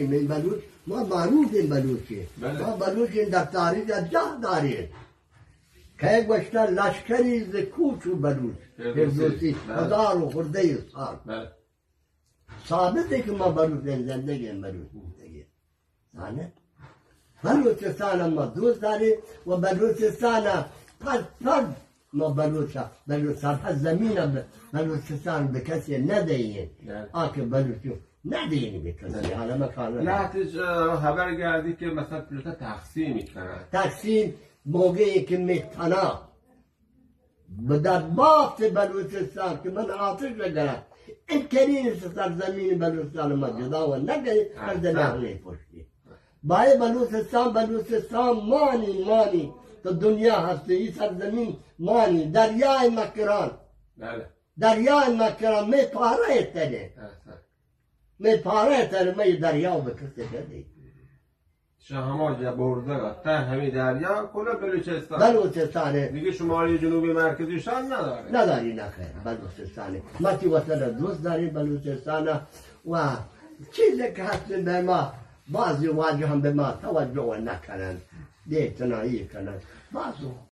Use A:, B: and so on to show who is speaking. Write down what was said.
A: من بلوچ ما معروفیم بلوچی ما بلوچیم در تاریخ جا داریم که گوشتن لشکری ز کوچ و بلوچ فردوسی 1000 و خورده سال ثابته که ما بلوچیم زندگیم بلوچ زندگیم بلوچستان ما دوست داریم و بلوچستان پس ما بلوچستان پس زمین بلوچستان به کسی ندهیم آکه بلوچستان ندهیم به کسی حالا مکانه
B: لحتش خبر گردی که مثلا پلوتا تقسیم میکنن
A: تقسیم موقعی که میتنا در بافت بلوچستان که من آتش بگرم این کرین سرزمین بلوچستان ما جدا و نگریم از نقله پشتی باید بلوچستان مانی تو دنیا هستی این سرزمین مانی دریای مکران دریای مکران می پاره تنه می پاره تنه می دریا بکسته کردی
B: شهما برده تا همین دریا کلا بلوچستانه دیگه شمالی جنوبی مرکزیشان
A: نداری نخیر بلوچستانه ما تی وطن دوست داریم بلوچستان و چیزی که هست به ما بعضی واجه هم به ما توجه نکنن دیتنایی کنن بعضو